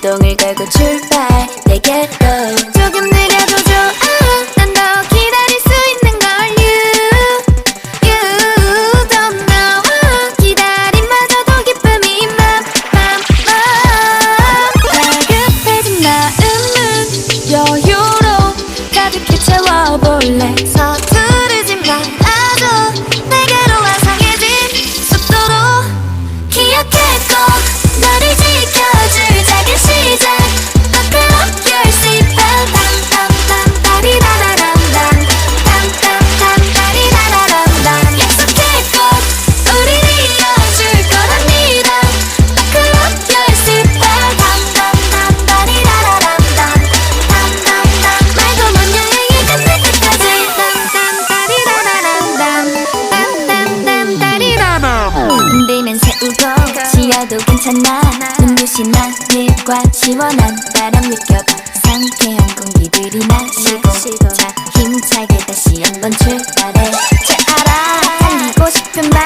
시동을 걸고 출발 내게로. 조금 느려도 좋아 난 더 기다릴 수 있는 걸 You don't know 기다림마저도 기쁨이 다급해진 마음은 여유로 가득히 채워볼래. 서투르지 말아줘 내게로 완성해진 속도로 기억해 꼭 너를 지켜줄 작은 시작. Buckle up your seatbelt 땀땀땀땀따리라라람밤 땀땀땀따리라라람밤 약속해 꼭 우릴 이어줄 거랍니다. Buckle up your seatbelt 땀땀땀따리라라람밤 땀땀땀 말도 못 여행이 끝날 때까지 땀땀따리라라람밤 땀땀땀따리라람. 흔들면 세우고 쉬어도 괜찮아. 눈부신 하늘과 시원한 바람 느껴봐. 상쾌한 공기들이 마시고 자 힘차게 다시 한번 출발해. 잘 알아 달리고 싶은 맘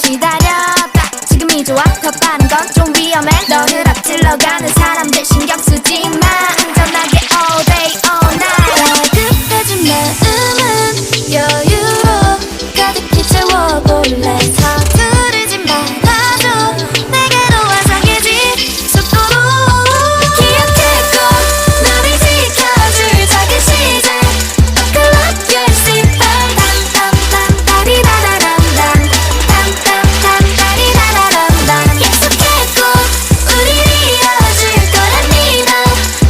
기다렸다 지금이 좋아. 더 빠른 건 좀 위험해. 너를 앞질러 가는 사람들 신경 쓰지 마. 안전하게 all day all night. 다급해진 마음은 여유로 가득히 채워볼래. 서두르지 말아줘 내게로 완성해진 속도로 기억해 꼭 너를 지켜줄 작은 시작. Buckle up your seatbelt 땀땀땀따리라라람밤 땀땀땀따리라라람밤 약속해 꼭 우릴 이어줄 거랍니다.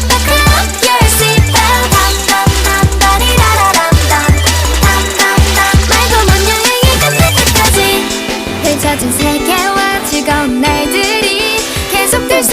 Buckle up your seatbelt 땀땀땀따리라라람밤 땀땀땀 말도 못 여행이 끝날 때까지 펼쳐진 세계와 즐거운 날들이 계속될 수